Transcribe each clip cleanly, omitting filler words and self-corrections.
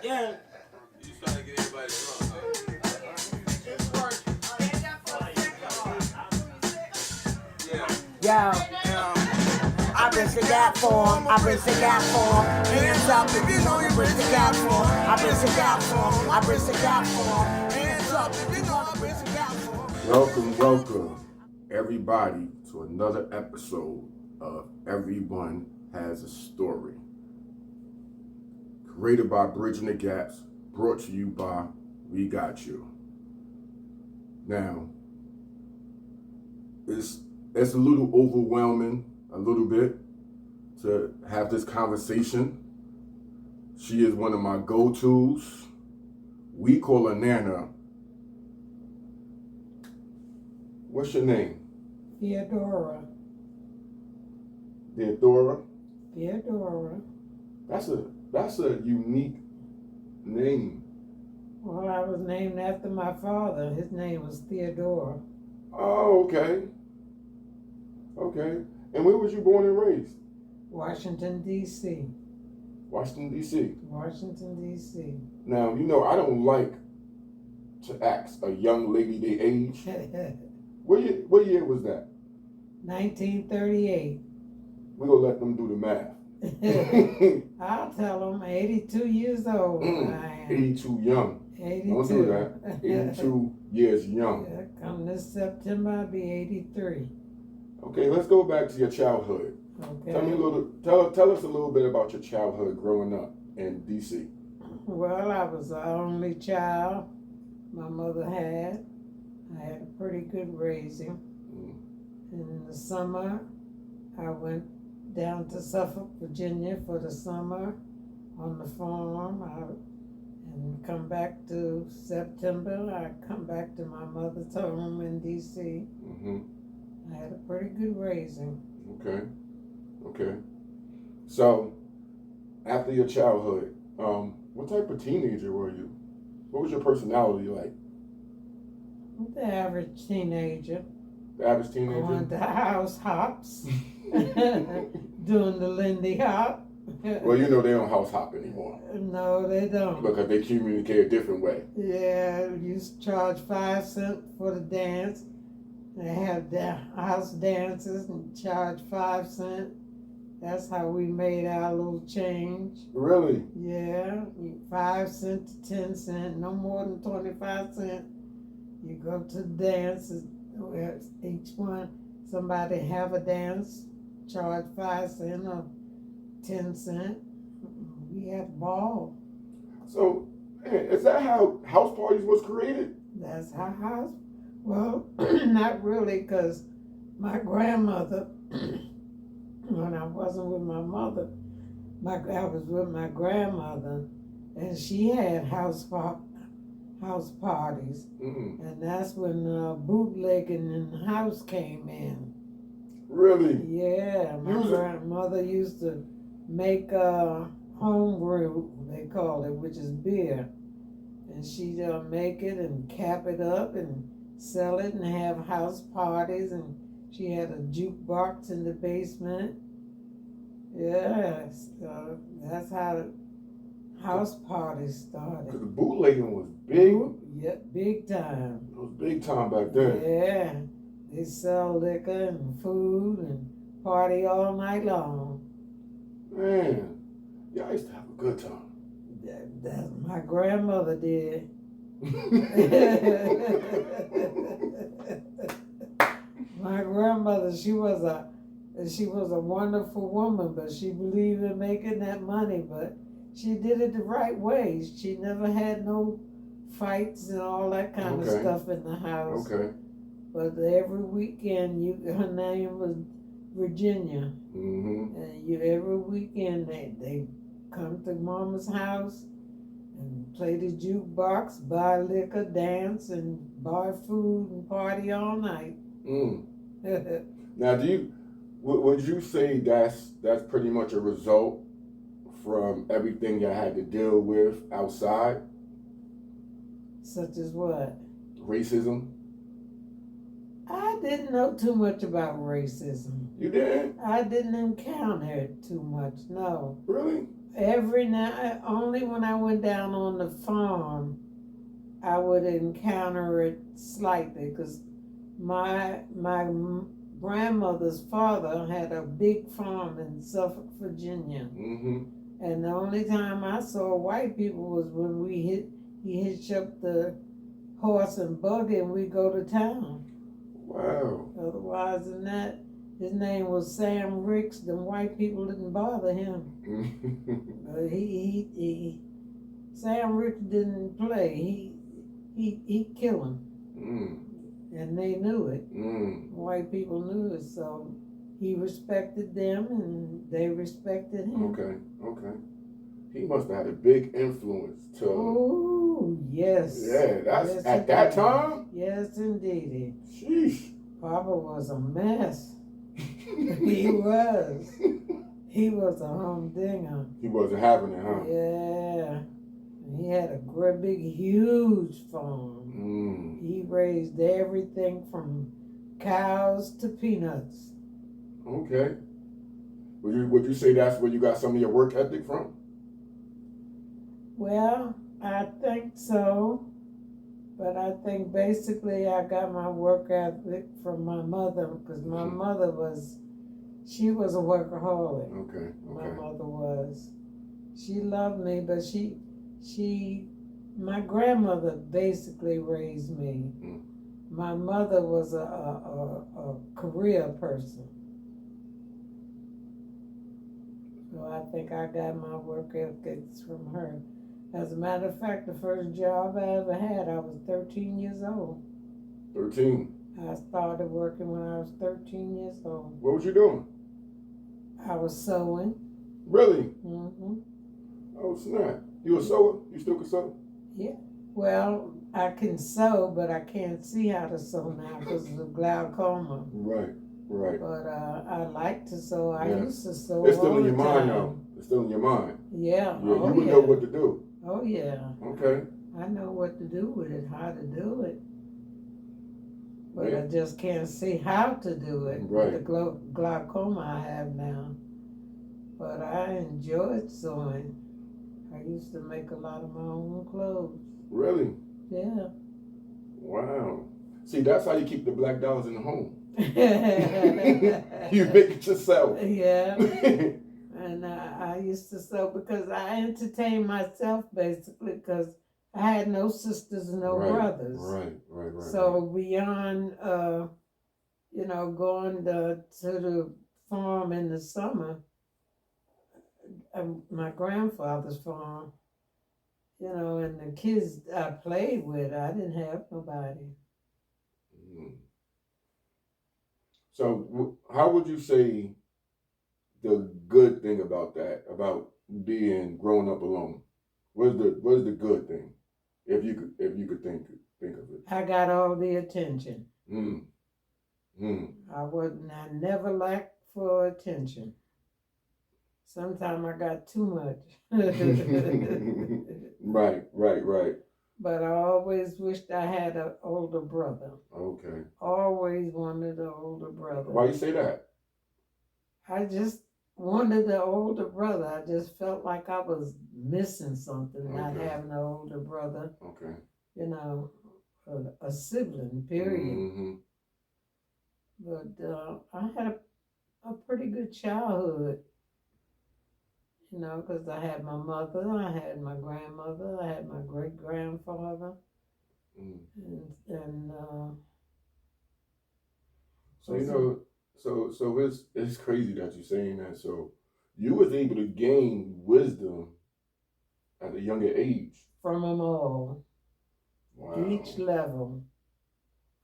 again. You trying to get everybody drunk, huh? It's working. Yo, I bridge the gap for him. I bridge the gap for him. Hands up if you know you bridge the gap for him. I bridge the gap for him. I bridge the gap for him. Hands up if you know I bridge the gap for him. Welcome, everybody, to another episode of Everyone Has a Story. Created by Bridging the Gaps, brought to you by We Got You. Now, it's a little overwhelming, a little bit, to have this conversation. She is one of my go-tos. We call her Nana. What's your name? Theodora. Theodora? Theodora. That's a unique name. Well, I was named after my father. His name was Theodora. Oh, okay. Okay. And where was you born and raised? Washington, D.C. Washington, D.C. Washington, D.C. Now, you know, I don't like to ask a young lady their age. What year was that? 1938. We're going to let them do the math. I'll tell them 82 years old. I am. 82 young. 82. Don't do that. 82 years young. Yeah, come this September, I'll be 83. Okay, let's go back to your childhood. Okay. Tell us a little bit about your childhood growing up in D.C. Well, I was the only child my mother had. I had a pretty good raising. In the summer, I went down to Suffolk, Virginia for the summer on the farm. And come back to September, I come back to my mother's home in D.C. Mm-hmm. I had a pretty good raising. Okay. So, after your childhood, what type of teenager were you? What was your personality like? The average teenager. The average teenager? Going to house hops. Doing the Lindy Hop. Well, you know they don't house hop anymore. No, they don't. Because they communicate a different way. Yeah, you charge 5 cents for the dance. They have house dances and charge 5 cents. That's how we made our little change. Really? Yeah, 5 cents to 10 cents, no more than 25 cents. You go to the dances, each one, somebody have a dance, charge 5 cents or 10 cents. We had a ball. So, is that how house parties was created? That's how house. Well, not really, because my grandmother, when I wasn't with my mother, I was with my grandmother, and she had house parties. Mm-hmm. And that's when bootlegging in the house came in. Really? Yeah, my grandmother used to make home brew, they called it, which is beer. And she'd make it and cap it up and sell it and have house parties. And she had a jukebox in the basement. Yes, that's how house parties started. Because the bootlegging was big. Yeah, big time. It was big time back then. Yeah, they sell liquor and food and party all night long. Man, y'all used to have a good time. That my grandmother did. My grandmother, she was a wonderful woman, but she believed in making that money, but she did it the right way. She never had no fights and all that kind of stuff in the house. Okay. But every weekend, her name was Virginia. Mm-hmm. And every weekend they come to Mama's house and play the jukebox, buy liquor, dance, and buy food and party all night. Mm. Now, would you say that's pretty much a result from everything you had to deal with outside? Such as what? Racism? I didn't know too much about racism. You didn't? I didn't encounter it too much, no. Really? Every night, only when I went down on the farm, I would encounter it slightly because my grandmother's father had a big farm in Suffolk, Virginia. Mm-hmm. And the only time I saw white people was when he hitched up the horse and buggy and we go to town. Wow. Otherwise than that, his name was Sam Ricks. The white people didn't bother him. Sam Ricks didn't play. He killed him. And they knew it. White people knew it, so he respected them and they respected him. Okay. He must have had a big influence to. Oh, yes. Yeah, that's yes, at that time? Yes, indeed. Sheesh. Papa was a mess. He was. He was a humdinger. He wasn't having it, huh? Yeah. He had a great big, huge farm. He raised everything from cows to peanuts. Okay. Would you say that's where you got some of your work ethic from? Well, I think so. But I think basically I got my work ethic from my mother because my mother she was a workaholic. Okay. My mother was. She loved me, but my grandmother basically raised me. My mother was a career person. So I think I got my work ethics from her. As a matter of fact, the first job I ever had, I was 13 years old. 13? I started working when I was 13 years old. What was you doing? I was sewing. Really? Mm-hmm. Oh, snap. You a sewer? You still can sew? Yeah. Well, I can sew, but I can't see how to sew now because of the glaucoma. Right. But I like to sew. I used to sew It's still all in your the mind, time. though. It's still in your mind. Yeah. You would know what to do. Oh, yeah. Okay. I know what to do with it, how to do it. But I just can't see how to do it with the glaucoma I have now. But I enjoyed sewing. I used to make a lot of my own clothes. Really? Yeah. Wow. See, that's how you keep the black dollars in the home. You make it yourself. Yeah. And I used to sew because I entertained myself basically because I had no sisters and no brothers. Right. So beyond, going to the farm in the summer, my grandfather's farm, and the kids I played with, I didn't have nobody. So how would you say the good thing about that, about being grown up alone? What is the good thing? If you could think of it. I got all the attention. I never lacked for attention. Sometimes I got too much. Right. But I always wished I had an older brother. Okay. Always wanted an older brother. Why you say that? I just wanted an older brother. I just felt like I was missing something, not having an older brother. Okay. A sibling, period. But I had a pretty good childhood. Because I had my mother, I had my grandmother, I had my great-grandfather, and so it's crazy that you're saying that. So you was able to gain wisdom at a younger age. From them all. Wow. Each level.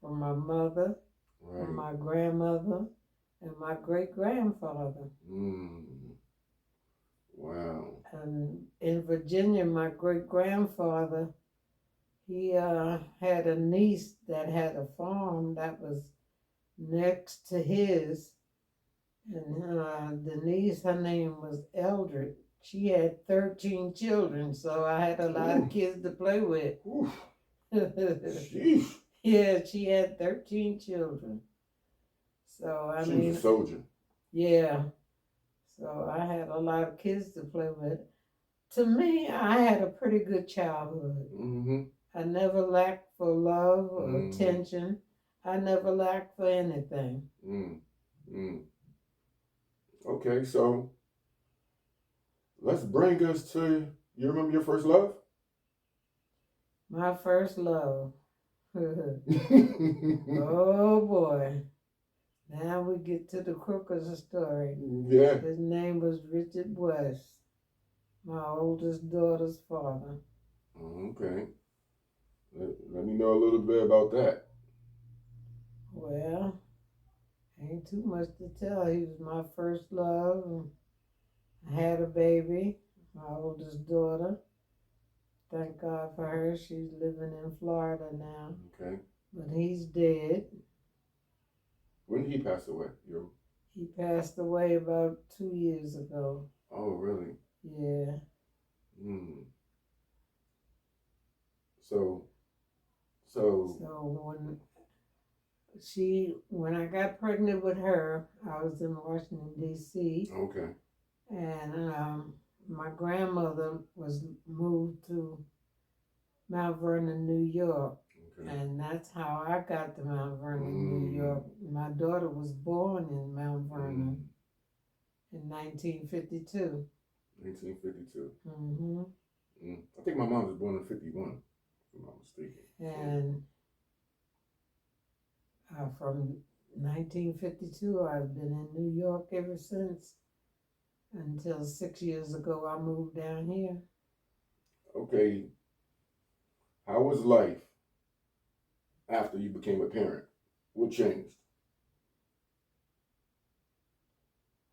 From my mother, from my grandmother, and my great-grandfather. Wow. And in Virginia, my great-grandfather, he had a niece that had a farm that was next to his. And the niece, her name was Eldred. She had 13 children, so I had a lot of kids to play with. Sheesh. Yeah, she had 13 children. So, She was a soldier. Yeah. So I had a lot of kids to play with. To me, I had a pretty good childhood. Mm-hmm. I never lacked for love or Mhm. attention. I never lacked for anything. Okay, so let's bring us to, you remember your first love? My first love. Yeah. Oh boy. Now we get to the crook of the story. His name was Richard West, my oldest daughter's father. Okay. Let me know a little bit about that. Well, ain't too much to tell. He was my first love. And I had a baby, my oldest daughter. Thank God for her. She's living in Florida now. Okay. But he's dead. When did he pass away? He passed away about 2 years ago. Oh, really? Yeah. Mm. So So when I got pregnant with her, I was in Washington, D.C. okay. And my grandmother was moved to Mount Vernon, New York. Okay. And that's how I got to Mount Vernon, New York. My daughter was born in Mount Vernon in 1952. 1952. Mm-hmm. I think my mom was born in 51, if I'm not mistaken. And from 1952, I've been in New York ever since. Until 6 years ago, I moved down here. Okay. How was life after you became a parent? What changed?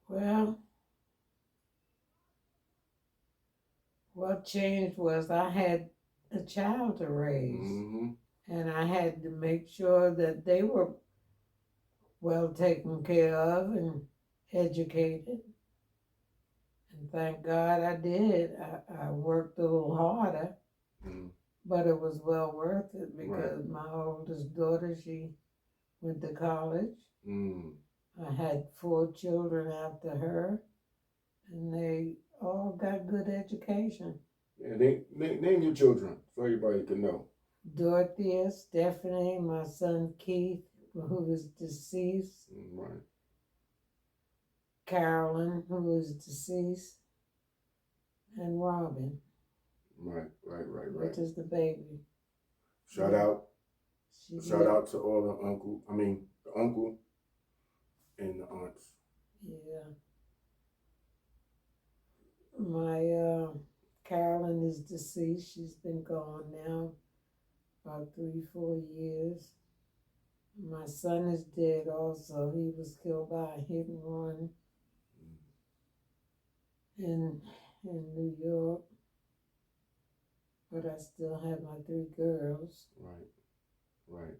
Well, what changed was I had a child to raise. Mm-hmm. And I had to make sure that they were well taken care of and educated. And thank God I did. I worked a little harder, but it was well worth it because my oldest daughter, she went to college. I had 4 children after her, and they all got good education. Yeah, name your children so everybody can know. Dorothea, Stephanie, my son Keith, who is deceased. Right. Carolyn, who is deceased, and Robin. Right. Which is the baby. Shout out to all the uncle and the aunts. Yeah. My Carolyn is deceased. She's been gone now about 3-4 years. My son is dead also. He was killed by a hit and run in New York. But I still have my 3 girls. Right.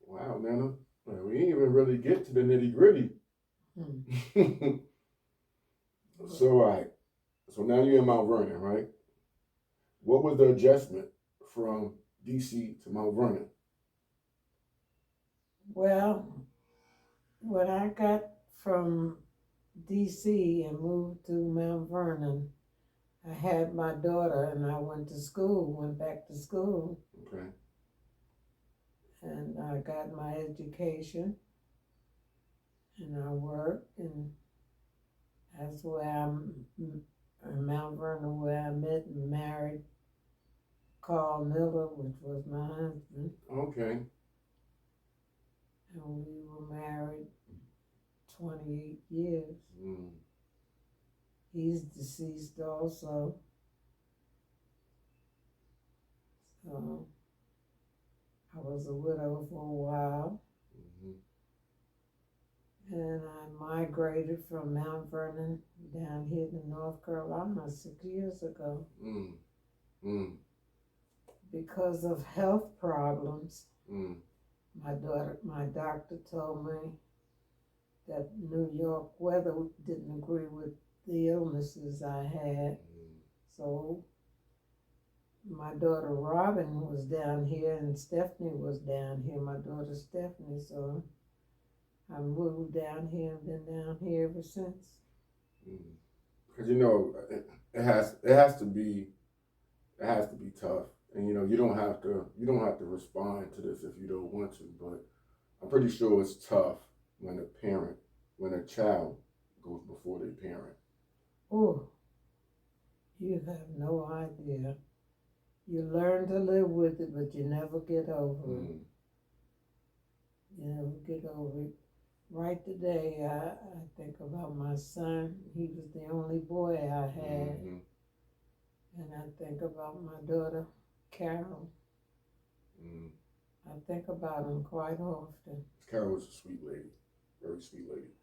Wow, Nana. We didn't even really get to the nitty gritty. So, all right. So now you're in Mount Vernon, right? What was the adjustment from DC to Mount Vernon? Well, when I got from DC and moved to Mount Vernon, I had my daughter and I went back to school. Okay. And I got my education and I worked, and that's where I'm in Mount Vernon, where I met and married Carl Miller, which was my husband. Okay. And we were married 28 years. He's deceased also. So I was a widow for a while. And I migrated from Mount Vernon down here to North Carolina 6 years ago. Because of health problems. My doctor told me that New York weather didn't agree with the illnesses I had. So my daughter Robin was down here and Stephanie was down here, my daughter Stephanie. So I moved down here and been down here ever since. Because it has to be tough, and you don't have to respond to this if you don't want to. But I'm pretty sure it's tough when a child goes before their parent. Oh, you have no idea. You learn to live with it, but you never get over it. You never get over it. Right today, I think about my son. He was the only boy I had. And I think about my daughter, Carol. I think about him quite often. Carol was a sweet lady, very sweet lady.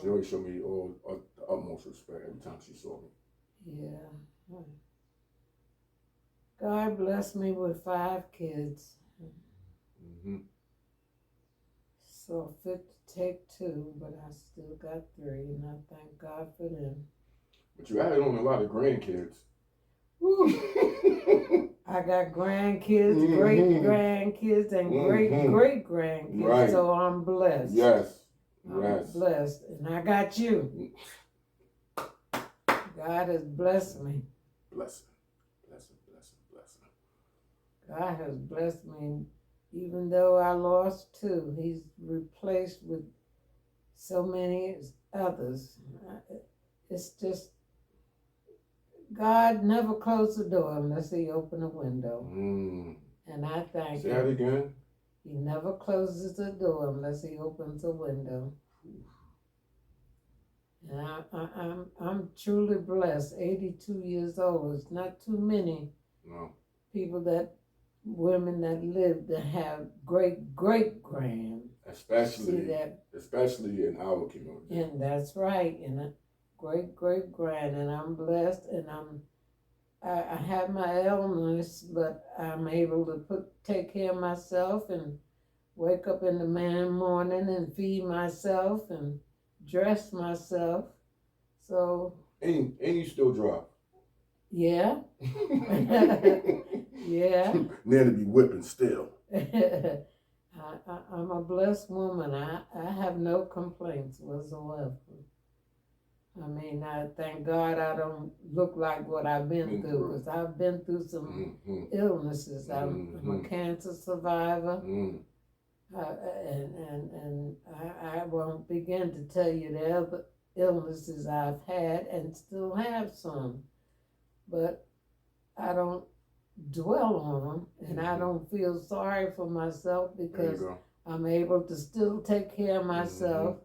She always showed me all the utmost respect every time she saw me. Yeah. God blessed me with 5 kids. So fit to take 2, but I still got 3, and I thank God for them. But you added on a lot of grandkids. I got grandkids, great grandkids, and great grandkids. Right. So I'm blessed. Yes. I'm blessed, and I got you. God has blessed me. Blessing. God has blessed me. Even though I lost 2, he's replaced with so many others. It's just, God never closed the door unless he opened a window. And I thank him. Say that again. He never closes the door unless he opens a window. And I'm truly blessed. 82 years old. It's not too many women that live to have great grand. Especially in our community. And that's right. And a great grand. And I'm blessed. And I have my illness, but I'm able to take care of myself and wake up in the morning and feed myself and dress myself. So. And you still drive. Yeah. Yeah. Near to be whipping still. I'm a blessed woman. I have no complaints whatsoever. I mean, I thank God I don't look like what I've been through, because I've been through some illnesses. I'm a cancer survivor. And I won't begin to tell you the other illnesses I've had and still have some. But I don't dwell on them, and I don't feel sorry for myself because I'm able to still take care of myself.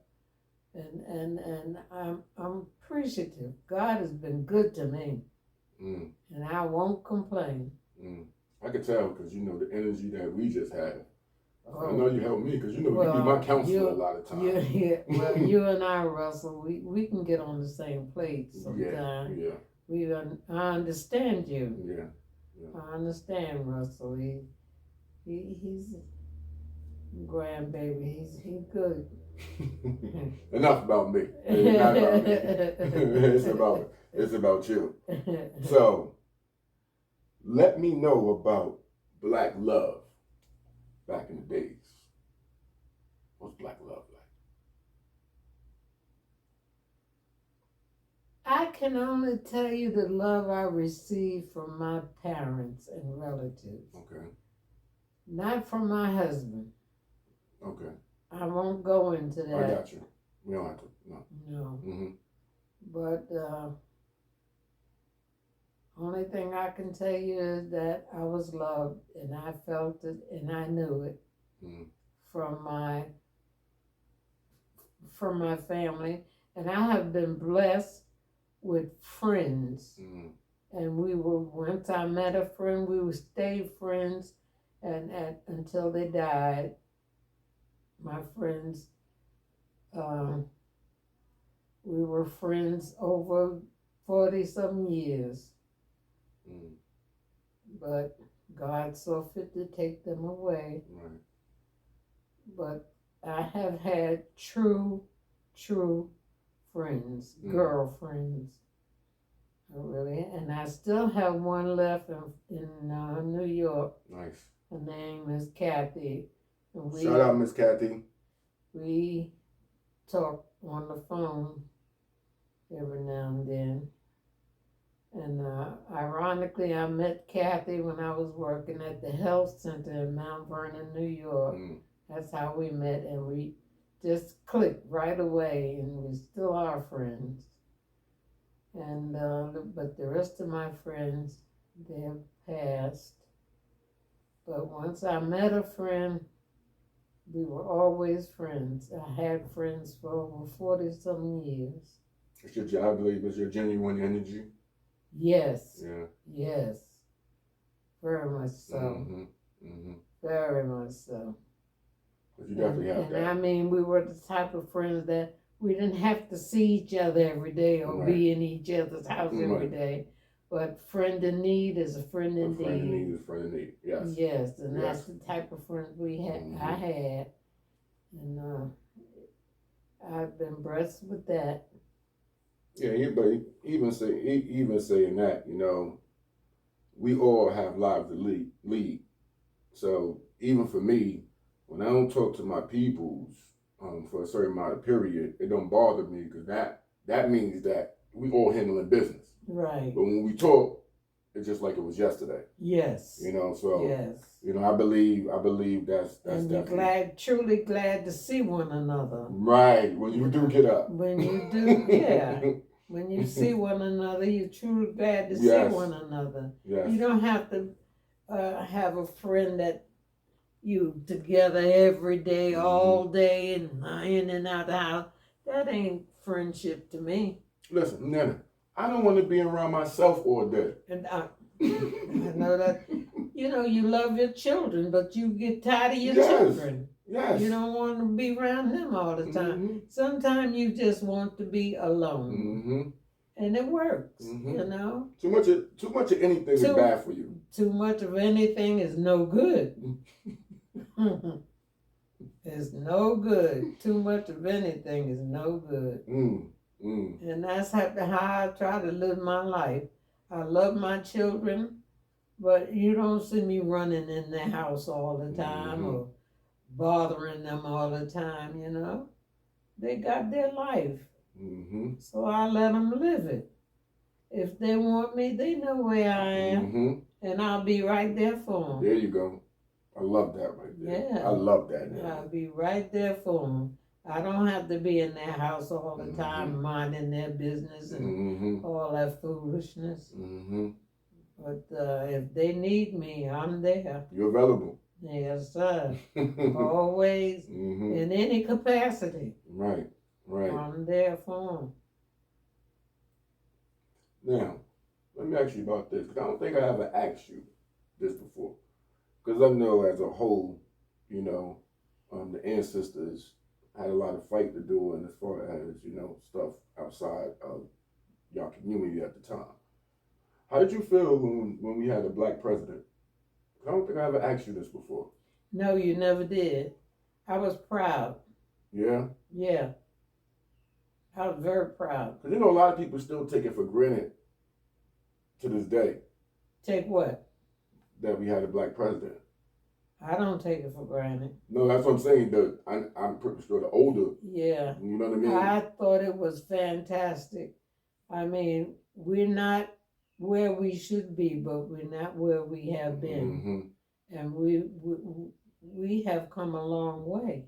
And I'm appreciative. God has been good to me. And I won't complain. I could tell because the energy that we just had. I know you helped me because you be my counselor a lot of times. Well, you and I, Russell, we can get on the same plate sometimes. I understand you. Yeah. I understand Russell. He's a grandbaby. He's good. Enough about me. It's not about me. It's about you. So, let me know about Black love back in the days. What's Black love like? I can only tell you the love I received from my parents and relatives. Okay. Not from my husband. Okay. I won't go into that. I got you. We don't have to. No. But only thing I can tell you is that I was loved, and I felt it, and I knew it from my family. And I have been blessed with friends. And once I met a friend, we would stay friends until they died. My friends, we were friends over 40-some years. But God saw fit to take them away. Right. But I have had true friends, girlfriends. Really, and I still have one left in New York. Nice. Her name is Kathy. Shout out, Miss Kathy. We talk on the phone every now and then. And ironically, I met Kathy when I was working at the health center in Mount Vernon, New York. That's how we met, and we just clicked right away, and we still are friends. And but the rest of my friends, they have passed. But once I met a friend, we were always friends. I had friends for over 40-some years. I believe it's your genuine energy. Yes. Yeah. Yes. Very much so. Very much so. You definitely have that. I mean, we were the type of friends that we didn't have to see each other every day or be in each other's house every day. But friend in need is a friend indeed. Friend in need is a friend in need. Yes. Yes, and that's the type of friends we had. I had, and I've been blessed with that. Yeah, but even saying that, you know, we all have lives to lead. So even for me, when I don't talk to my peoples for a certain amount of period, it don't bother me because that means that we all handling business. Right. But when we talk, it's just like it was yesterday. Yes. You know, so yes. You know, I believe that's and you're truly glad to see one another. Right. When you do get up. When you do, yeah. When you see one another, you're truly glad to see one another. Yes. You don't have to have a friend that you together every day, all day, and in and out of the house. That ain't friendship to me. Listen, Nana, I don't want to be around myself all day. And I know that, you know, you love your children, but you get tired of your children. Yes. You don't want to be around them all the time. Sometimes you just want to be alone. And it works, you know. Too much of anything is bad for you. Too much of anything is no good. It's no good. Too much of anything is no good. And that's how I try to live my life. I love my children, but you don't see me running in their house all the time or bothering them all the time, you know. They got their life. So I let them live it. If they want me, they know where I am. And I'll be right there for them. There you go. I love that right there. Yeah. I love that. I'll be right there for them. I don't have to be in their house all the time, minding their business and all that foolishness. But if they need me, I'm there. You're available. Yes, sir. Always, in any capacity. Right. I'm there for them. Now, let me ask you about this, because I don't think I ever asked you this before. Because I know as a whole, you know, the ancestors had a lot of fight to do, and as far as, you know, stuff outside of your community at the time. How did you feel when we had a black president? I don't think I ever asked you this before. No, you never did. I was proud. Yeah? Yeah. I was very proud. Because, you know, a lot of people still take it for granted to this day. Take what? That we had a black president. I don't take it for granted. No, that's what I'm saying. I'm pretty sure the older. Yeah. You know what I mean? I thought it was fantastic. I mean, we're not where we should be, but we're not where we have been. And we have come a long way.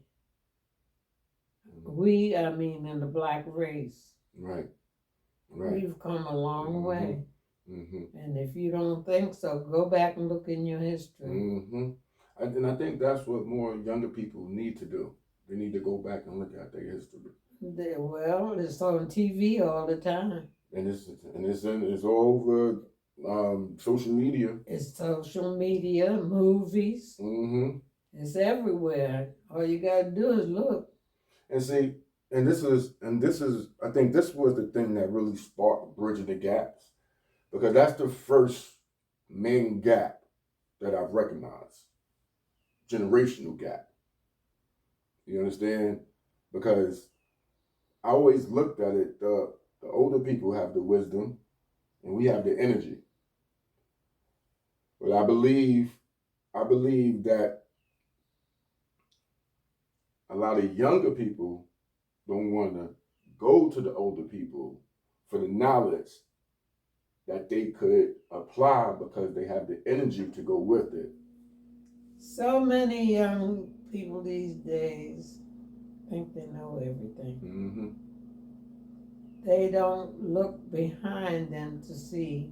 I mean, in the black race. Right. We've come a long way. And if you don't think so, go back and look in your history. And I think that's what more younger people need to do. They need to go back and look at their history. Well, it's on TV all the time. And it's all over social media. It's social media, movies. It's everywhere. All you gotta do is look. And see, and this is, I think this was the thing that really sparked Bridging the Gaps, because that's the first main gap that I've recognized. Generational gap. You understand? Because I always looked at it, the older people have the wisdom and we have the energy. But I believe that a lot of younger people don't want to go to the older people for the knowledge that they could apply because they have the energy to go with it. So many young people these days think they know everything. Mm-hmm. They don't look behind them to see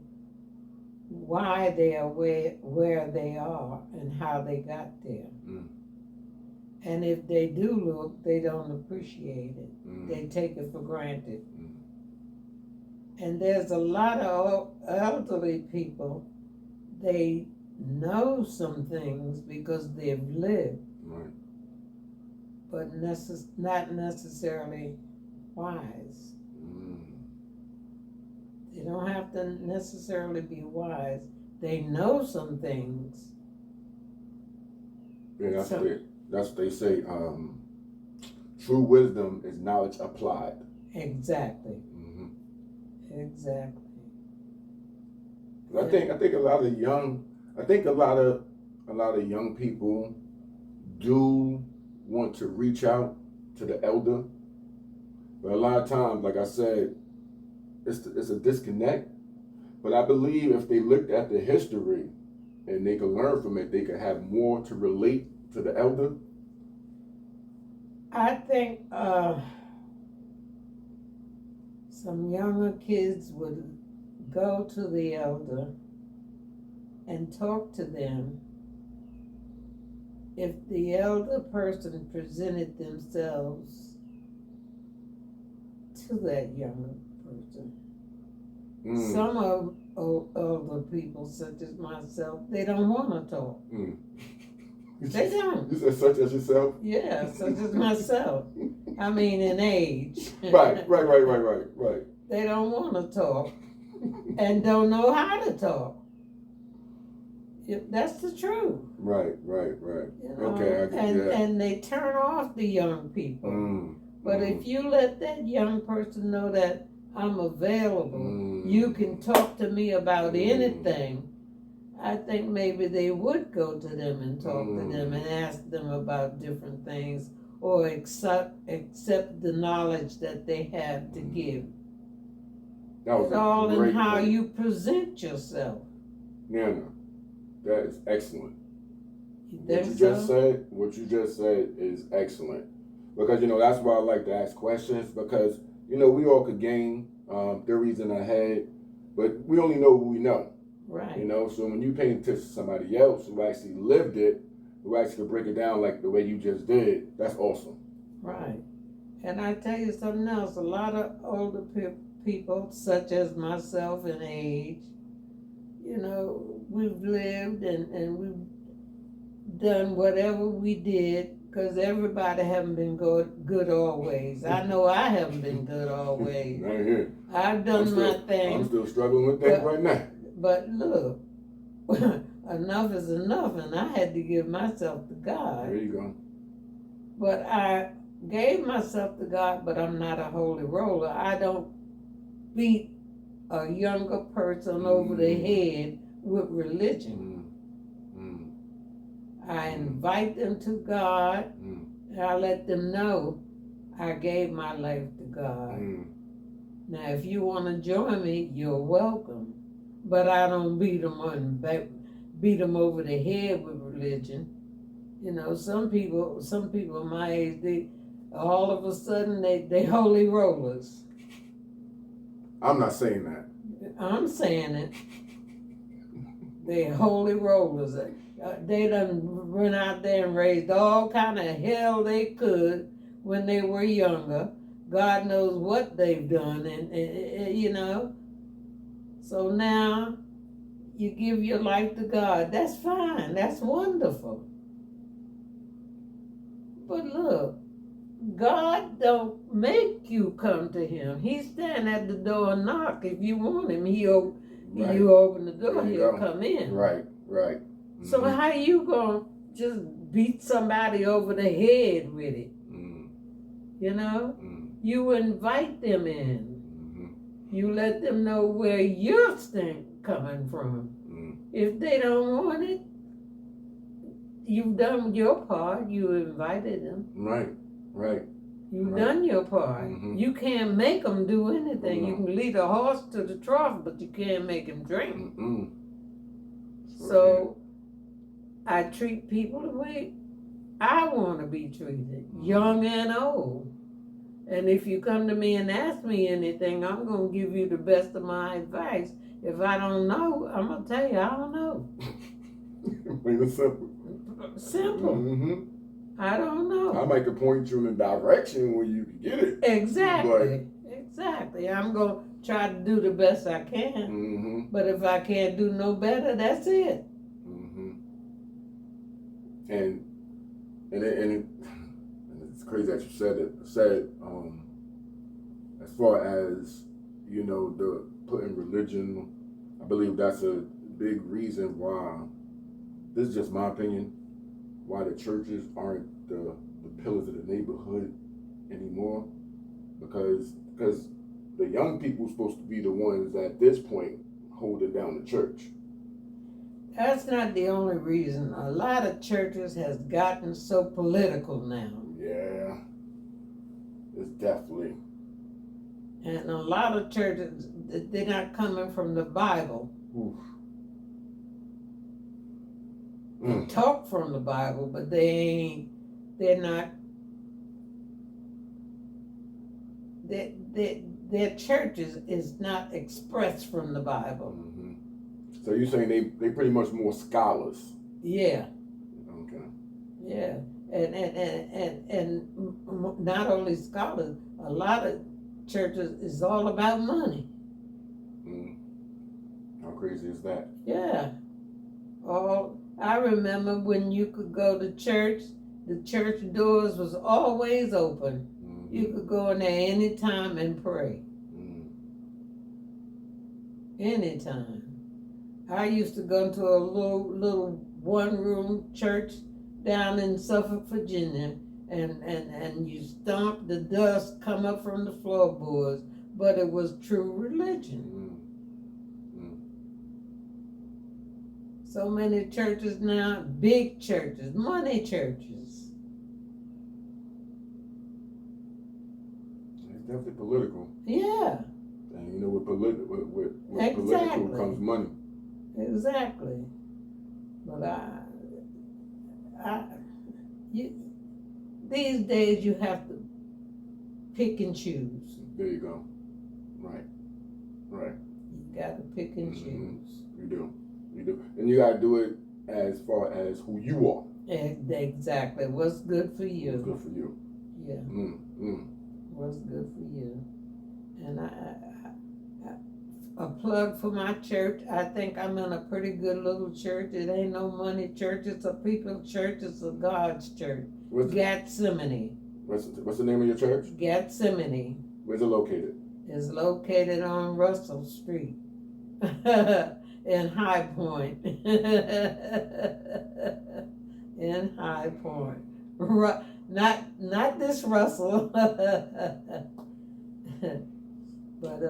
why they are where they are and how they got there. Mm. And if they do look, they don't appreciate it. Mm. They take it for granted. Mm. And there's a lot of elderly people, they know some things because they've lived, Right. but not necessarily wise. Mm. They don't have to necessarily be wise. They know some things. Yeah, that's what they say. True wisdom is knowledge applied. Exactly. Mm-hmm. Exactly. I think a lot of young people do want to reach out to the elder, but a lot of times, like I said, it's a disconnect. But I believe if they looked at the history and they could learn from it, they could have more to relate to the elder. I think some younger kids would go to the elder and talk to them if the elder person presented themselves to that younger person. Mm. Some of older people, such as myself, they don't want to talk. Mm. They don't. You said such as yourself? Yeah, such as myself. I mean, in age. Right. They don't want to talk and don't know how to talk. That's the truth. Right. You know? Okay, I get that. And they turn off the young people. Mm. But if you let that young person know that I'm available, you can talk to me about anything, I think maybe they would go to them and talk to them and ask them about different things or accept the knowledge that they have to give. It's all in how you present yourself. Yeah, that is excellent. You What you just said is excellent. Because, that's why I like to ask questions, because, we all could gain theories in our head, but we only know what we know. Right. So when you pay attention to somebody else who actually lived it, who actually break it down like the way you just did, that's awesome. Right. And I tell you something else, a lot of older people, such as myself in age, we've lived and we've done whatever we did, because everybody haven't been good always. I know I haven't been good always. Right here. I've done my thing. I'm still struggling with that right now. But look, enough is enough, and I had to give myself to God. There you go. But I gave myself to God, but I'm not a holy roller. I don't beat a younger person over the head with religion. I invite them to God, and I let them know I gave my life to God. Now, if you want to join me, you're welcome. But I don't beat them over the head with religion. Some people my age, they all of a sudden they holy rollers. I'm not saying that. I'm saying it. They holy rollers. They done went out there and raised all kind of hell they could when they were younger. God knows what they've done, and So now you give your life to God. That's fine. That's wonderful. But look, God don't make you come to Him. He stand at the door and knock. If you want Him, you open the door, He'll come in. Right. So how you gonna just beat somebody over the head with it? You invite them in. You let them know where your stink coming from. If they don't want it, you've done your part. You invited them. Right. You've Right. done your part. Mhm. You can't make them do anything. You No. can lead a horse to the trough, but you can't make him drink. Mm-mm. So I treat people the way I want to be treated, young and old. And if you come to me and ask me anything, I'm going to give you the best of my advice. If I don't know, I'm going to tell you I don't know. Plain and simple. Simple. Mm-hmm. I don't know. I might could point you in a direction where you can get it. Exactly. Exactly. I'm going to try to do the best I can. Mm-hmm. But if I can't do no better, that's it. Mm-hmm. And it's crazy that you said it. As far as, you know, the putting religion, I believe that's a big reason why, this is just my opinion, why the churches aren't the pillars of the neighborhood anymore. Because the young people are supposed to be the ones at this point holding down the church. That's not the only reason. A lot of churches has gotten so political now. Yeah, it's definitely. And a lot of churches, they're not coming from the Bible. Oof. They talk from the Bible, but they're not, their churches is not expressed from the Bible. Mm-hmm. So you're saying they pretty much more scholars? Yeah. Okay. Yeah. And not only scholars, a lot of churches is all about money. How crazy is that? Yeah. I remember when you could go to church, the church doors was always open. Mm-hmm. You could go in there anytime and pray. Anytime. I used to go to a little one-room church down in Suffolk, Virginia, and you stomp, the dust come up from the floorboards, but it was true religion. So many churches now, big churches, money churches. It's definitely political. Yeah. And you know, with political Exactly. comes money. Exactly. But these days you have to pick and choose. There you go. Right. You got to pick and choose. You do. And you got to do it as far as who you are. Exactly. What's good for you. What's good for you. Yeah. What's good for you. And a plug for my church. I think I'm in a pretty good little church. It ain't no money church. It's a people's church. It's a God's church. Gethsemane. What's the name of your church? Gethsemane. Where's it located? It's located on Russell Street in High Point. In High Point. Not this Russell. But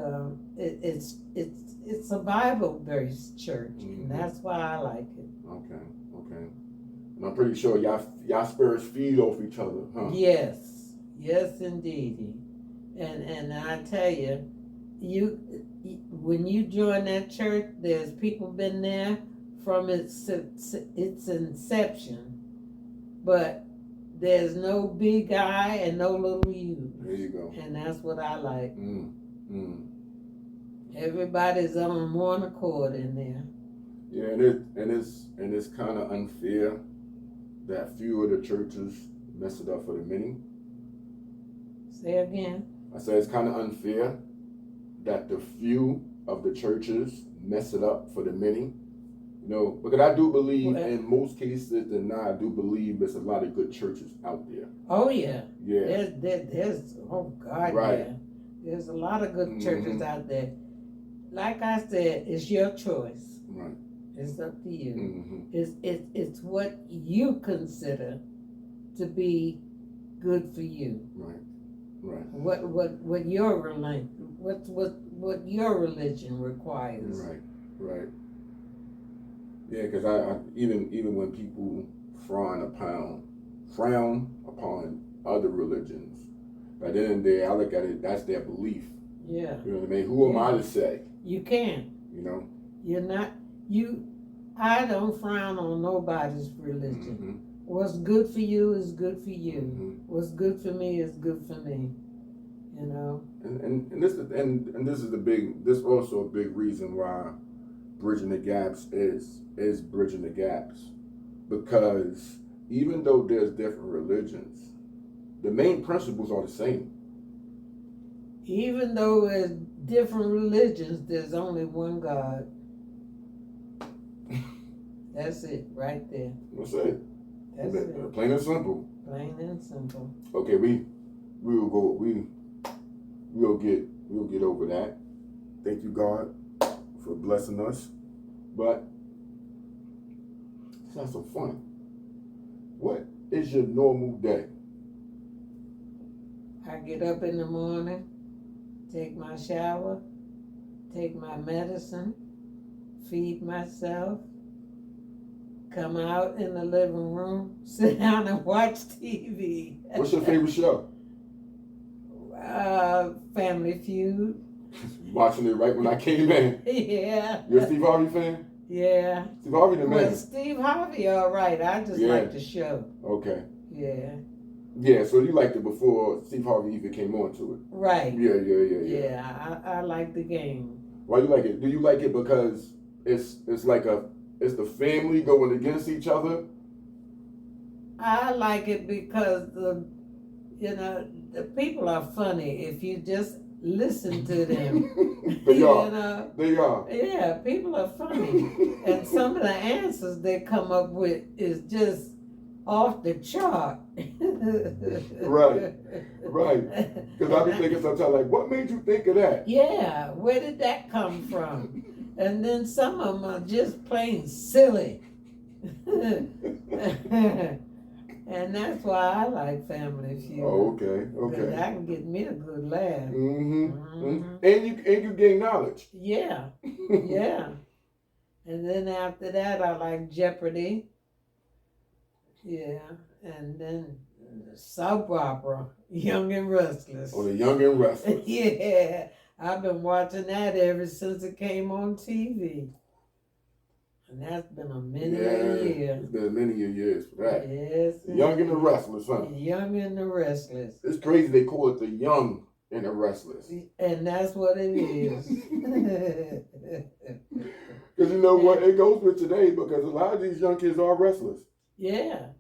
it's a Bible-based church, and that's why I like it. Okay. And I'm pretty sure y'all spirits feed off each other, huh? Yes, indeedy. And I tell you, when you join that church, there's people been there from its inception, but there's no big I and no little U. There you go. And that's what I like. Everybody's on one accord in there. Yeah, and it's kind of unfair that few of the churches mess it up for the many. Say again. I say it's kind of unfair that the few of the churches mess it up for the many. You know, because I do believe in most cases, and I do believe there's a lot of good churches out there. Oh yeah. Yeah. There's oh God, right. Yeah. There's a lot of good churches out there. Like I said, it's your choice. Right. It's up to you. It's what you consider to be good for you. Right. What your religion what your religion requires. Right. Yeah, because I even when people frown upon other religions, At the end of the day, I look at it, that's their belief. Yeah. You know what I mean? Who am I to say? You can't. You know? You're not, I don't frown on nobody's religion. Mm-hmm. What's good for you is good for you. Mm-hmm. What's good for me is good for me. You know? And this is this also a big reason why Bridging the Gaps is Bridging the Gaps. Because even though there's different religions, the main principles are the same. Even though there's different religions, there's only one God. That's it, right there. That's it. That's it. Plain and simple. Plain and simple. Okay, we'll get over that. Thank you, God, for blessing us. But let's have some fun. What is your normal day? I get up in the morning, take my shower, take my medicine, feed myself, come out in the living room, sit down and watch TV. What's your favorite show? Family Feud. Watching it right when I came in. Yeah. You're a Steve Harvey fan? Yeah. Steve Harvey the man. Well, Steve Harvey, all right. I just like the show. Okay. Yeah. Yeah, so you liked it before Steve Harvey even came on to it. Right. Yeah. Yeah, I like the game. Why you like it? Do you like it because it's the family going against each other? I like it because the people are funny if you just listen to them. They are. You know? They are. Yeah, people are funny. And some of the answers they come up with is just off the chart. Right. Because I be thinking sometimes, like, what made you think of that? Yeah, where did that come from? And then some of them are just plain silly. And that's why I like Family Feud. Oh, okay. Because that can get me a good laugh. And you gain knowledge. Yeah. And then after that, I like Jeopardy. Yeah. And then soap opera, Young and Restless. Oh, the Young and Restless. Yeah. I've been watching that ever since it came on TV. And that's been a many a year. It's been many years for that. Yes. The Young and the Restless, huh? Young and the Restless. It's crazy they call it the Young and the Restless. And that's what it is. Because you know what? It goes with today because a lot of these young kids are restless. Yeah.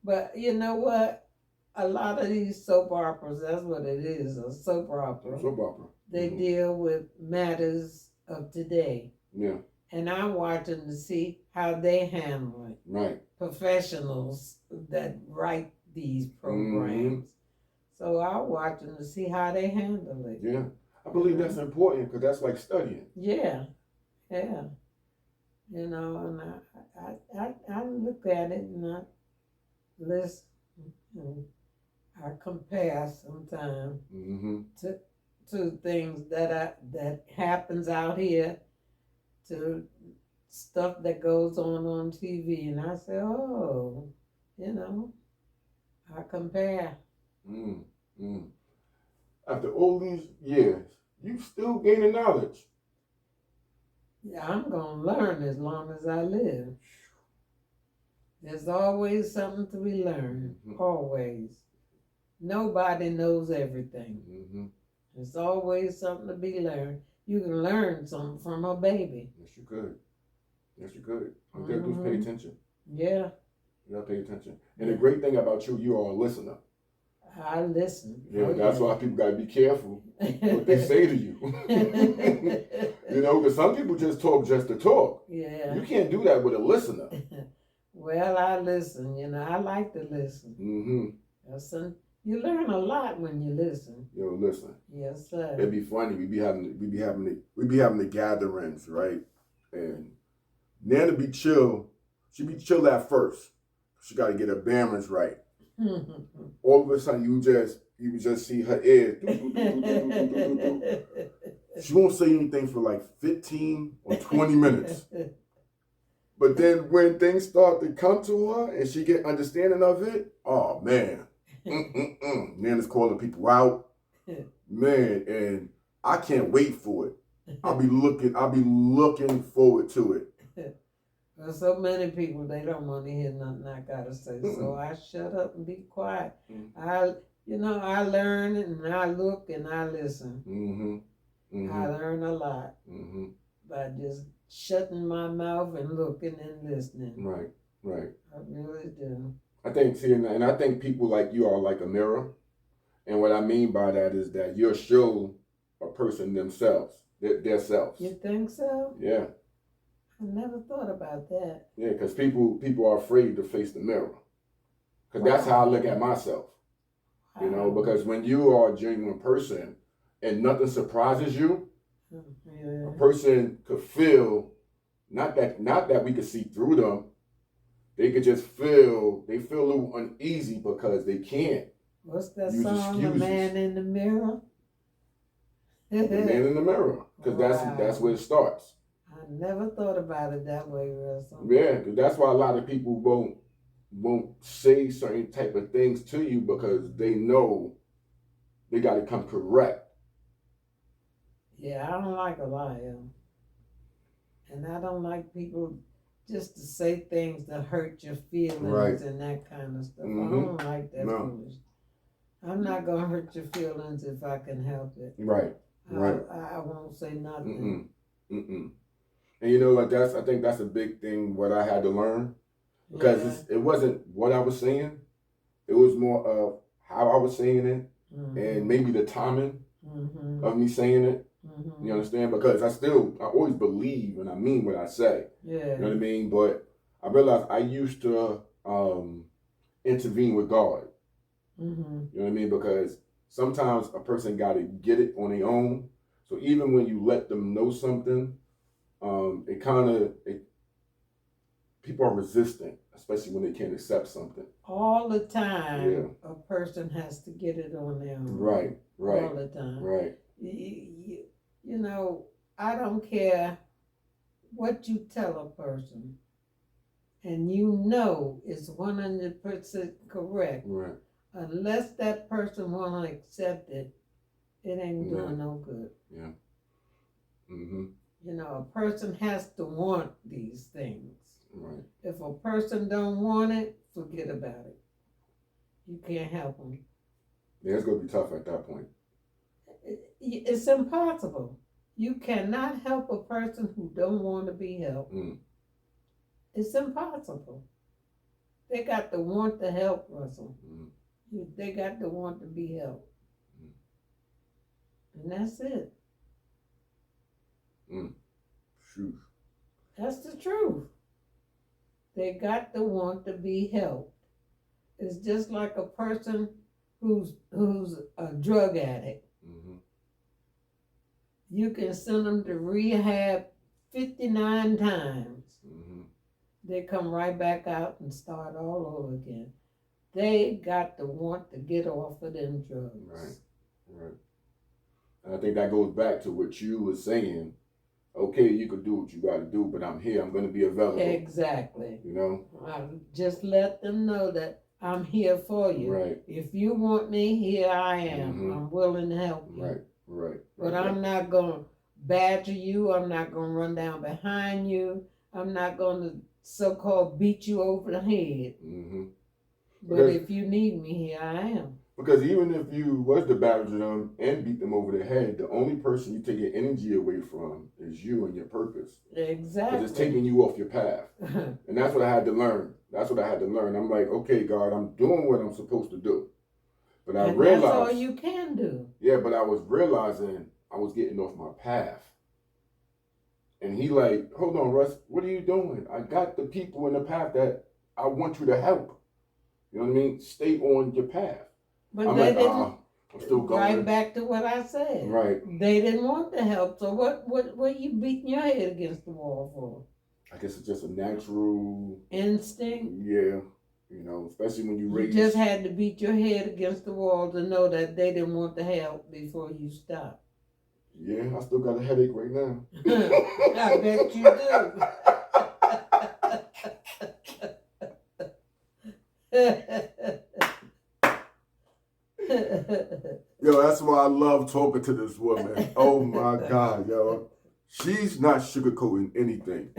But you know what? A lot of these soap operas, that's what it is, a soap opera. Soap opera. They deal with matters of today. Yeah. And I'm watching to see how they handle it. Right. Professionals that write these programs. So I'm watching to see how they handle it. Yeah. I believe that's important because that's like studying. Yeah. You know, and I look at it and I listen and I compare sometimes to things that happens out here to stuff that goes on TV, and I say, oh, you know, I compare. After all these years, you still gaining knowledge. Yeah, I'm gonna learn as long as I live. There's always something to be learned. Always. Nobody knows everything. There's always something to be learned. You can learn something from a baby. Yes, you could. You gotta just pay attention. Yeah. You gotta pay attention. And the great thing about you, you are a listener. I listen. Yeah, that's why people gotta be careful what they say to you. You know, because some people just talk just to talk. Yeah. You can't do that with a listener. Well, I listen. You know, I like to listen. You learn a lot when you listen. Yo, listen. Yes, sir. It'd be funny. We be having the gatherings, right? And Nana be chill. She be chill at first. She got to get her balance right. All of a sudden, you just see her ears. She won't say anything for like 15 or 20 minutes. But then when things start to come to her and she get understanding of it, oh man. Man is calling people out. Man, and I can't wait for it. I'll be looking forward to it. Well, so many people, they don't want to hear nothing I gotta say. So I shut up and be quiet. I learn and I look and I listen. I learn a lot by just shutting my mouth and looking and listening. Right. I really do. I think, and I think people like you are like a mirror. And what I mean by that is that you'll show a person themselves, their selves. You think so? Yeah. I never thought about that. Yeah, because people are afraid to face the mirror. Because that's how I look at myself. You know, because when you are a genuine person and nothing surprises you, a person could feel, not that we could see through them, they could just feel a little uneasy because they can't. What's that use song, excuses. The Man in the Mirror? The Man in the Mirror, because that's where it starts. I never thought about it that way, Russell. Yeah, because that's why a lot of people won't say certain type of things to you because they know they got to come correct. Yeah, I don't like a liar. And I don't like people just to say things that hurt your feelings and that kind of stuff. I don't like that foolish. I'm not going to hurt your feelings if I can help it. Right. I won't say nothing. And you know what? I think that's a big thing what I had to learn. Because it wasn't what I was saying. It was more of how I was saying it and maybe the timing of me saying it. You understand? Because I always believe and I mean what I say. Yeah. You know what I mean? But I realized I used to intervene with God. You know what I mean? Because sometimes a person got to get it on their own. So even when you let them know something, people are resistant, especially when they can't accept something. All the time, a person has to get it on their own. Right. All the time. Right. You know, I don't care what you tell a person, and you know it's 100% correct. Right. Unless that person want to accept it, it ain't doing no good. Yeah. You know, a person has to want these things. Right. If a person don't want it, forget about it. You can't help them. Yeah, it's going to be tough at that point. It's impossible. You cannot help a person who don't want to be helped. It's impossible. They got to want to help, Russell. They got to want to be helped. And that's it. Shoot. That's the truth. They got to want to be helped. It's just like a person who's a drug addict. You can send them to rehab 59 times. They come right back out and start all over again. They got to want to get off of them drugs. Right. And I think that goes back to what you were saying. Okay, you can do what you got to do, but I'm here. I'm going to be available. Exactly. You know? Just let them know that I'm here for you. Right. If you want me, here I am. I'm willing to help you. Right. But I'm not going to badger you. I'm not going to run down behind you. I'm not going to so-called beat you over the head. But if you need me, here I am. Because even if you was to badger them and beat them over the head, the only person you take your energy away from is you and your purpose. Exactly. Because it's taking you off your path. And that's what I had to learn. I'm like, okay, God, I'm doing what I'm supposed to do. But I realized that's all you can do. Yeah, but I was realizing I was getting off my path. And he like, hold on, Russ, what are you doing? I got the people in the path that I want you to help. You know what I mean? Stay on your path. But I'm they like, didn't. I'm still going. Right back to what I said. Right. They didn't want the help. So what are you beating your head against the wall for? I guess it's just a natural instinct. Yeah. You know, especially when you just had to beat your head against the wall to know that they didn't want the help before you stopped. Yeah, I still got a headache right now. I bet you do. Yo, that's why I love talking to this woman. Oh my God, yo. She's not sugarcoating anything.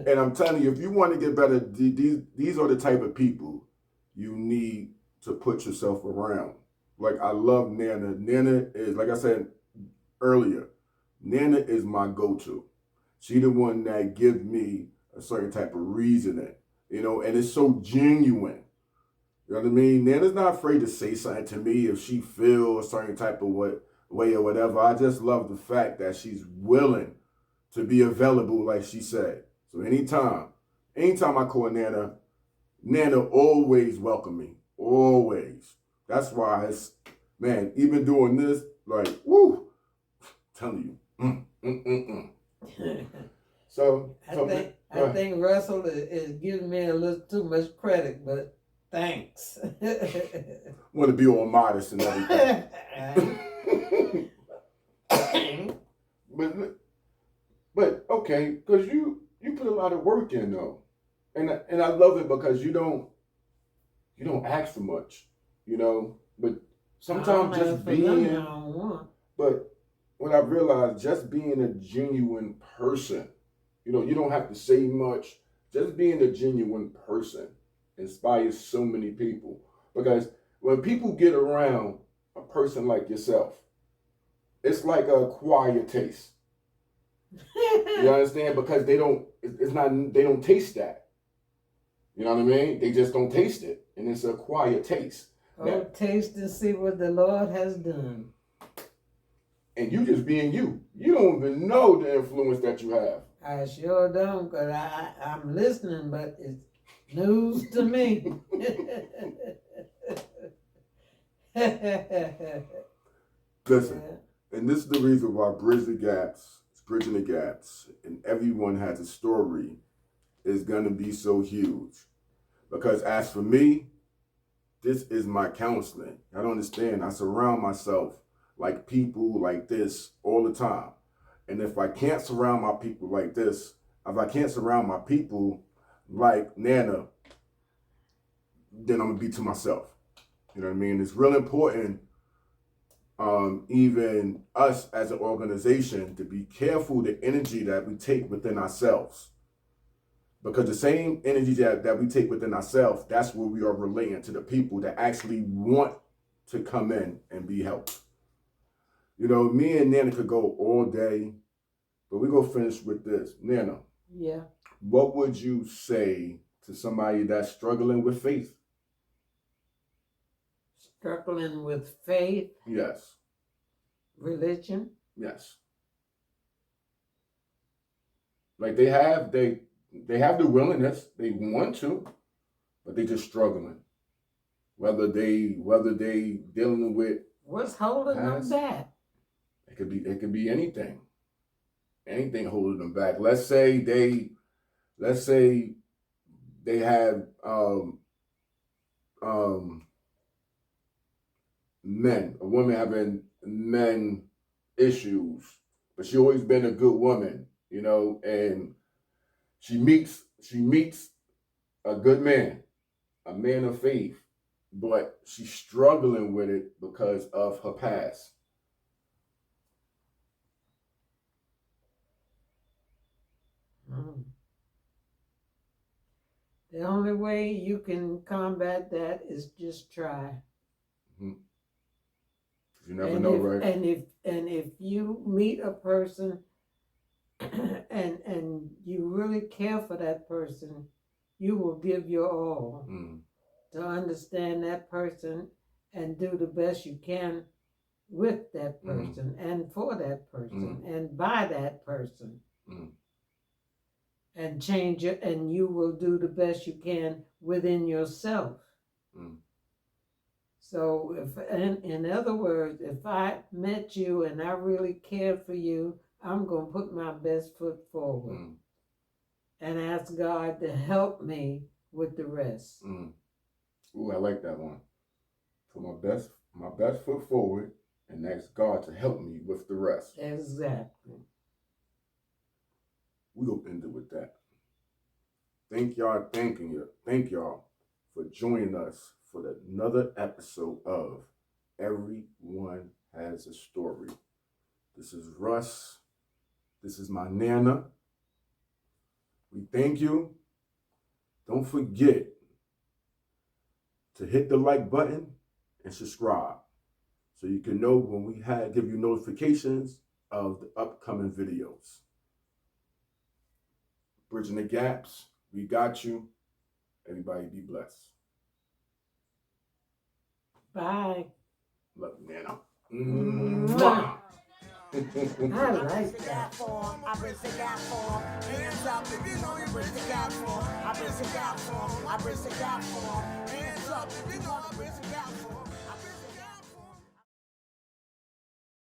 And I'm telling you, if you want to get better, these are the type of people you need to put yourself around. Like, I love Nana. Nana is, like I said earlier, Nana is my go-to. She the one that gives me a certain type of reasoning, you know, and it's so genuine. You know what I mean? Nana's not afraid to say something to me if she feels a certain type of way or whatever. I just love the fact that she's willing to be available, like she said. So anytime I call Nana, Nana always welcome me. Always. That's why man, even doing this, like, woo, telling you. So I think Russell is giving me a little too much credit, but thanks. Want to be all modest and everything. But okay, because you put a lot of work in though, and I love it because you don't ask for much, you know. But sometimes just being, but what I realized, just being a genuine person, you know, you don't have to say much. Just being a genuine person inspires so many people, because when people get around a person like yourself, it's like a quiet taste. You understand? Because they don't taste that. You know what I mean? They just don't taste it. And it's a quiet taste. Oh, taste and see what the Lord has done. And you just being you. You don't even know the influence that you have. I sure don't, because I'm listening, but it's news to me. Listen, and this is the reason why Bridging the Gaps, and Everyone Has a Story is going to be so huge. Because as for me, this is my counseling. I don't understand. I surround myself like people like this all the time. And if I can't surround my people like this, if I can't surround my people like Nana, then I'm going to be to myself. You know what I mean? It's real important, even us as an organization, to be careful the energy that we take within ourselves. Because the same energy that we take within ourselves, that's where we are relating to the people that actually want to come in and be helped. You know, me and Nana could go all day, but we're going to finish with this. Nana. Yeah. What would you say to somebody that's struggling with faith? Struggling with faith? Yes. Religion? Yes. Like they have the willingness, they want to, but they just struggling. Whether they dealing with what's holding them back? It could be anything. Anything holding them back. Let's say they have a woman having men issues, but she always been a good woman, you know, and she meets a good man, a man of faith, but she's struggling with it because of her past. The only way you can combat that is just try. Mm-hmm. You never know, right? And if you meet a person and you really care for that person, you will give your all to understand that person and do the best you can with that person and for that person and by that person. And change it, and you will do the best you can within yourself. So in other words, if I met you and I really cared for you, I'm going to put my best foot forward and ask God to help me with the rest. Ooh, I like that one. Put my best foot forward and ask God to help me with the rest. Exactly. We'll end it with that. Thank y'all for joining us for another episode of Everyone has a story. This is Russ. This is my Nana. We thank you. Don't forget to hit the like button and subscribe so you can know when we give you notifications of the upcoming videos. Bridging the gaps. We got you. Everybody be blessed. Bye. Love you, Nana. Mwah. I like that. I bridge the gap for 'em. Hands up if you know you bridge the gap for 'em. I bridge the gap for 'em. I bridge the gap for 'em. Hands up if you know I bridge the gap for 'em.